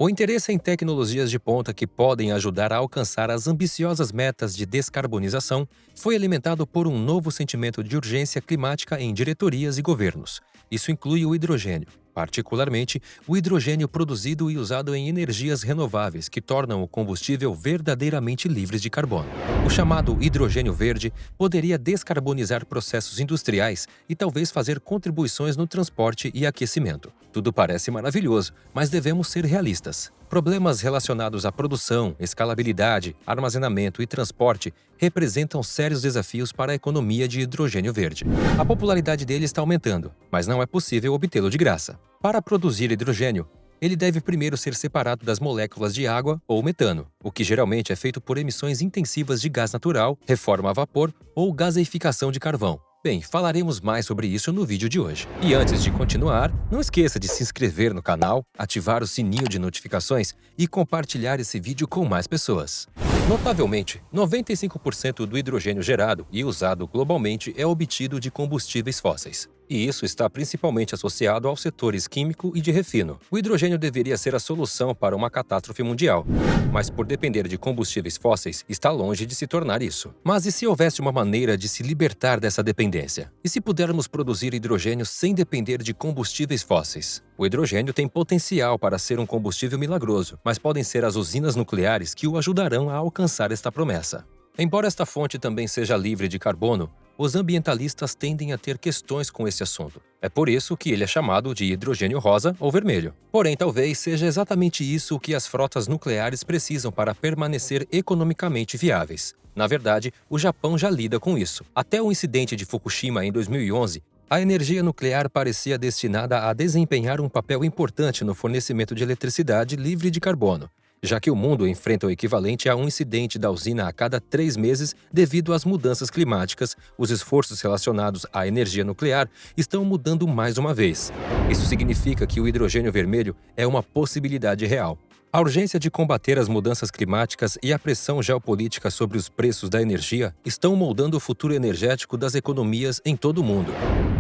O interesse em tecnologias de ponta que podem ajudar a alcançar as ambiciosas metas de descarbonização foi alimentado por um novo sentimento de urgência climática em diretorias e governos. Isso inclui o hidrogênio, particularmente o hidrogênio produzido e usado em energias renováveis que tornam o combustível verdadeiramente livre de carbono. O chamado hidrogênio verde poderia descarbonizar processos industriais e talvez fazer contribuições no transporte e aquecimento. Tudo parece maravilhoso, mas devemos ser realistas. Problemas relacionados à produção, escalabilidade, armazenamento e transporte representam sérios desafios para a economia de hidrogênio verde. A popularidade dele está aumentando, mas não é possível obtê-lo de graça. Para produzir hidrogênio, ele deve primeiro ser separado das moléculas de água ou metano, o que geralmente é feito por emissões intensivas de gás natural, reforma a vapor ou gaseificação de carvão. Bem, falaremos mais sobre isso no vídeo de hoje. E antes de continuar, não esqueça de se inscrever no canal, ativar o sininho de notificações e compartilhar esse vídeo com mais pessoas. Notavelmente, 95% do hidrogênio gerado e usado globalmente é obtido de combustíveis fósseis. E isso está principalmente associado aos setores químico e de refino. O hidrogênio deveria ser a solução para uma catástrofe mundial, mas por depender de combustíveis fósseis, está longe de se tornar isso. Mas e se houvesse uma maneira de se libertar dessa dependência? E se pudermos produzir hidrogênio sem depender de combustíveis fósseis? O hidrogênio tem potencial para ser um combustível milagroso, mas podem ser as usinas nucleares que o ajudarão a alcançar esta promessa. Embora esta fonte também seja livre de carbono, os ambientalistas tendem a ter questões com esse assunto. É por isso que ele é chamado de hidrogênio rosa ou vermelho. Porém, talvez seja exatamente isso o que as frotas nucleares precisam para permanecer economicamente viáveis. Na verdade, o Japão já lida com isso. Até o incidente de Fukushima em 2011, a energia nuclear parecia destinada a desempenhar um papel importante no fornecimento de eletricidade livre de carbono, já que o mundo enfrenta o equivalente a um incidente da usina a cada 3 meses devido às mudanças climáticas. Os esforços relacionados à energia nuclear estão mudando mais uma vez. Isso significa que o hidrogênio vermelho é uma possibilidade real. A urgência de combater as mudanças climáticas e a pressão geopolítica sobre os preços da energia estão moldando o futuro energético das economias em todo o mundo.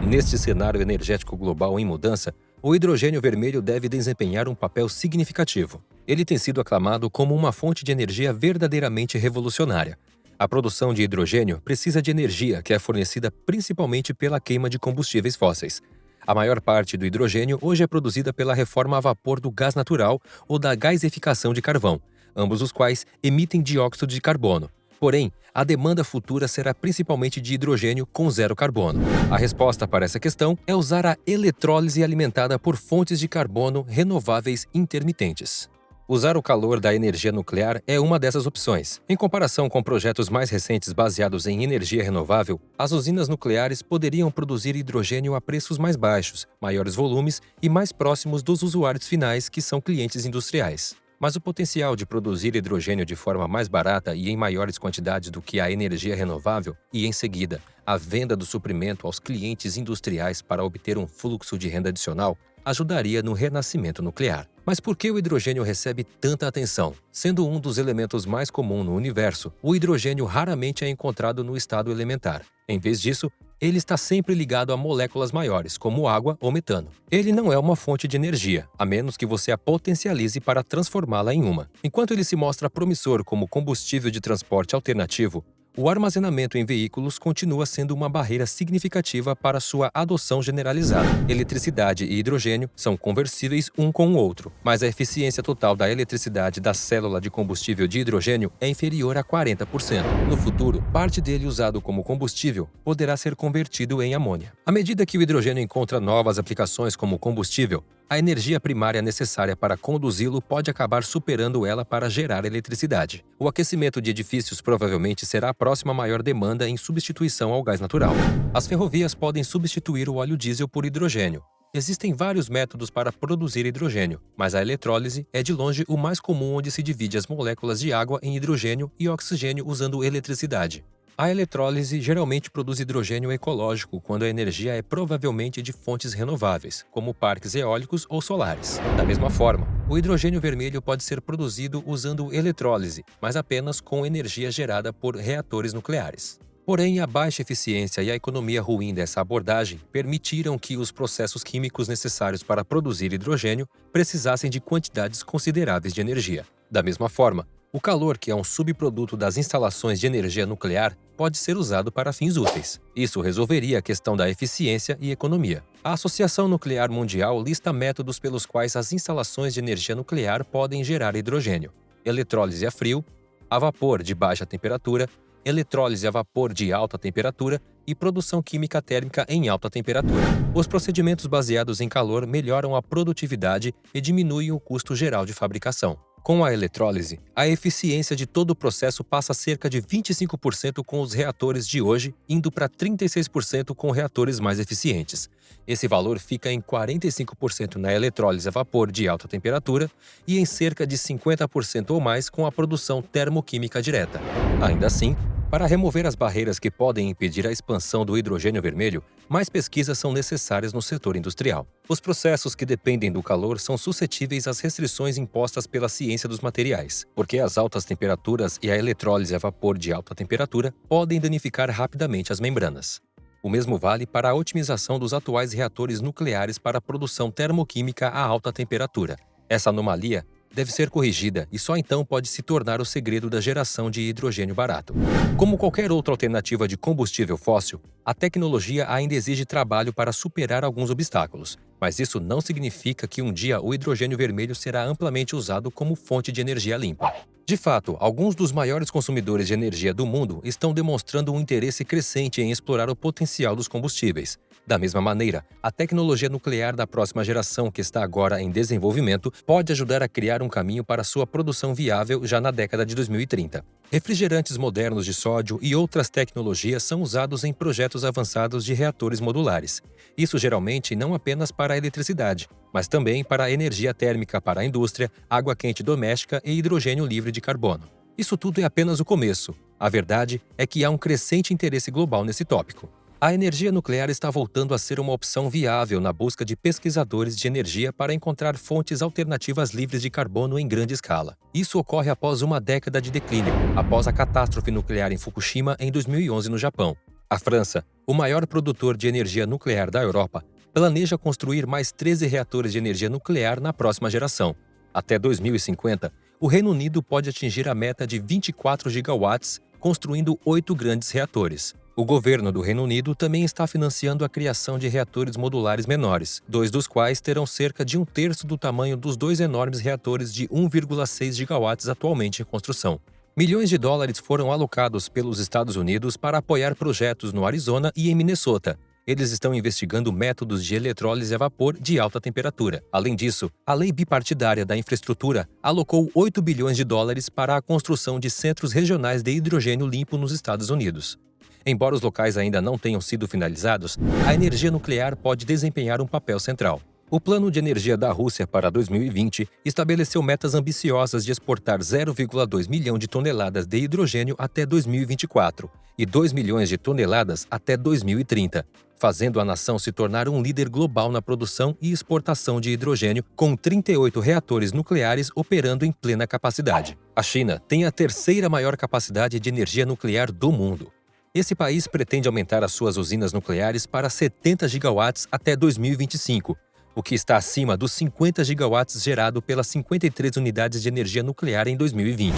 Neste cenário energético global em mudança, o hidrogênio vermelho deve desempenhar um papel significativo. Ele tem sido aclamado como uma fonte de energia verdadeiramente revolucionária. A produção de hidrogênio precisa de energia que é fornecida principalmente pela queima de combustíveis fósseis. A maior parte do hidrogênio hoje é produzida pela reforma a vapor do gás natural ou da gaseificação de carvão, ambos os quais emitem dióxido de carbono. Porém, a demanda futura será principalmente de hidrogênio com zero carbono. A resposta para essa questão é usar a eletrólise alimentada por fontes de carbono renováveis intermitentes. Usar o calor da energia nuclear é uma dessas opções. Em comparação com projetos mais recentes baseados em energia renovável, as usinas nucleares poderiam produzir hidrogênio a preços mais baixos, maiores volumes e mais próximos dos usuários finais, que são clientes industriais. Mas o potencial de produzir hidrogênio de forma mais barata e em maiores quantidades do que a energia renovável e, em seguida, a venda do suprimento aos clientes industriais para obter um fluxo de renda adicional ajudaria no renascimento nuclear. Mas por que o hidrogênio recebe tanta atenção? Sendo um dos elementos mais comuns no universo, o hidrogênio raramente é encontrado no estado elementar. Em vez disso, ele está sempre ligado a moléculas maiores, como água ou metano. Ele não é uma fonte de energia, a menos que você a potencialize para transformá-la em uma. Enquanto ele se mostra promissor como combustível de transporte alternativo, o armazenamento em veículos continua sendo uma barreira significativa para sua adoção generalizada. Eletricidade e hidrogênio são conversíveis um com o outro, mas a eficiência total da eletricidade da célula de combustível de hidrogênio é inferior a 40%. No futuro, parte dele usado como combustível poderá ser convertido em amônia. À medida que o hidrogênio encontra novas aplicações como combustível, a energia primária necessária para conduzi-lo pode acabar superando ela para gerar eletricidade. O aquecimento de edifícios provavelmente será a próxima maior demanda em substituição ao gás natural. As ferrovias podem substituir o óleo diesel por hidrogênio. Existem vários métodos para produzir hidrogênio, mas a eletrólise é de longe o mais comum, onde se divide as moléculas de água em hidrogênio e oxigênio usando eletricidade. A eletrólise geralmente produz hidrogênio ecológico quando a energia é provavelmente de fontes renováveis, como parques eólicos ou solares. Da mesma forma, o hidrogênio vermelho pode ser produzido usando eletrólise, mas apenas com energia gerada por reatores nucleares. Porém, a baixa eficiência e a economia ruim dessa abordagem permitiram que os processos químicos necessários para produzir hidrogênio precisassem de quantidades consideráveis de energia. Da mesma forma, o calor, que é um subproduto das instalações de energia nuclear, pode ser usado para fins úteis. Isso resolveria a questão da eficiência e economia. A Associação Nuclear Mundial lista métodos pelos quais as instalações de energia nuclear podem gerar hidrogênio: eletrólise a frio, a vapor de baixa temperatura, eletrólise a vapor de alta temperatura e produção química térmica em alta temperatura. Os procedimentos baseados em calor melhoram a produtividade e diminuem o custo geral de fabricação. Com a eletrólise, a eficiência de todo o processo passa a cerca de 25% com os reatores de hoje, indo para 36% com reatores mais eficientes. Esse valor fica em 45% na eletrólise a vapor de alta temperatura e em cerca de 50% ou mais com a produção termoquímica direta. Ainda assim, para remover as barreiras que podem impedir a expansão do hidrogênio vermelho, mais pesquisas são necessárias no setor industrial. Os processos que dependem do calor são suscetíveis às restrições impostas pela ciência dos materiais, porque as altas temperaturas e a eletrólise a vapor de alta temperatura podem danificar rapidamente as membranas. O mesmo vale para a otimização dos atuais reatores nucleares para a produção termoquímica a alta temperatura. Essa anomalia deve ser corrigida e só então pode se tornar o segredo da geração de hidrogênio barato. Como qualquer outra alternativa de combustível fóssil, a tecnologia ainda exige trabalho para superar alguns obstáculos, mas isso não significa que um dia o hidrogênio vermelho será amplamente usado como fonte de energia limpa. De fato, alguns dos maiores consumidores de energia do mundo estão demonstrando um interesse crescente em explorar o potencial dos combustíveis. Da mesma maneira, a tecnologia nuclear da próxima geração, que está agora em desenvolvimento, pode ajudar a criar um caminho para sua produção viável já na década de 2030. Refrigerantes modernos de sódio e outras tecnologias são usados em projetos avançados de reatores modulares. Isso geralmente não apenas para a eletricidade, mas também para a energia térmica para a indústria, água quente doméstica e hidrogênio livre de carbono. Isso tudo é apenas o começo. A verdade é que há um crescente interesse global nesse tópico. A energia nuclear está voltando a ser uma opção viável na busca de pesquisadores de energia para encontrar fontes alternativas livres de carbono em grande escala. Isso ocorre após uma década de declínio, após a catástrofe nuclear em Fukushima em 2011 no Japão. A França, o maior produtor de energia nuclear da Europa, planeja construir mais 13 reatores de energia nuclear na próxima geração. Até 2050, o Reino Unido pode atingir a meta de 24 gigawatts, construindo 8 grandes reatores. O governo do Reino Unido também está financiando a criação de reatores modulares menores, 2 dos quais terão cerca de 1/3 do tamanho dos 2 enormes reatores de 1,6 gigawatts atualmente em construção. Milhões de dólares foram alocados pelos Estados Unidos para apoiar projetos no Arizona e em Minnesota. Eles estão investigando métodos de eletrólise a vapor de alta temperatura. Além disso, a Lei Bipartidária da Infraestrutura alocou 8 bilhões de dólares para a construção de centros regionais de hidrogênio limpo nos Estados Unidos. Embora os locais ainda não tenham sido finalizados, a energia nuclear pode desempenhar um papel central. O Plano de Energia da Rússia para 2020 estabeleceu metas ambiciosas de exportar 0,2 milhão de toneladas de hidrogênio até 2024 e 2 milhões de toneladas até 2030, fazendo a nação se tornar um líder global na produção e exportação de hidrogênio, com 38 reatores nucleares operando em plena capacidade. A China tem a terceira maior capacidade de energia nuclear do mundo. Esse país pretende aumentar as suas usinas nucleares para 70 gigawatts até 2025, o que está acima dos 50 gigawatts gerado pelas 53 unidades de energia nuclear em 2020.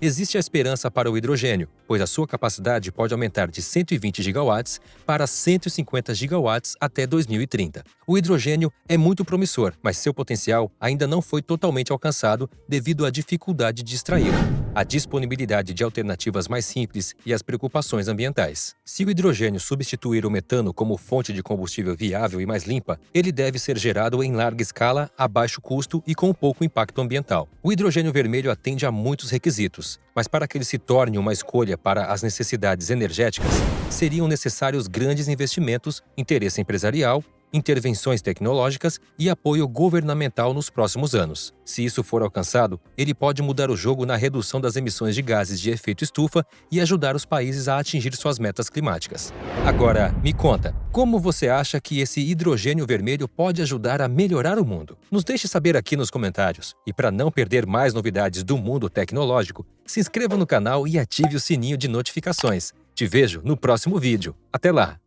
Existe a esperança para o hidrogênio, pois a sua capacidade pode aumentar de 120 gigawatts para 150 gigawatts até 2030. O hidrogênio é muito promissor, mas seu potencial ainda não foi totalmente alcançado devido à dificuldade de extraí-lo, a disponibilidade de alternativas mais simples e as preocupações ambientais. Se o hidrogênio substituir o metano como fonte de combustível viável e mais limpa, ele deve ser gerado em larga escala, a baixo custo e com pouco impacto ambiental. O hidrogênio vermelho atende a muitos requisitos, mas para que ele se torne uma escolha para as necessidades energéticas, seriam necessários grandes investimentos, interesse empresarial, intervenções tecnológicas e apoio governamental nos próximos anos. Se isso for alcançado, ele pode mudar o jogo na redução das emissões de gases de efeito estufa e ajudar os países a atingir suas metas climáticas. Agora, me conta, como você acha que esse hidrogênio vermelho pode ajudar a melhorar o mundo? Nos deixe saber aqui nos comentários. E para não perder mais novidades do mundo tecnológico, se inscreva no canal e ative o sininho de notificações. Te vejo no próximo vídeo. Até lá!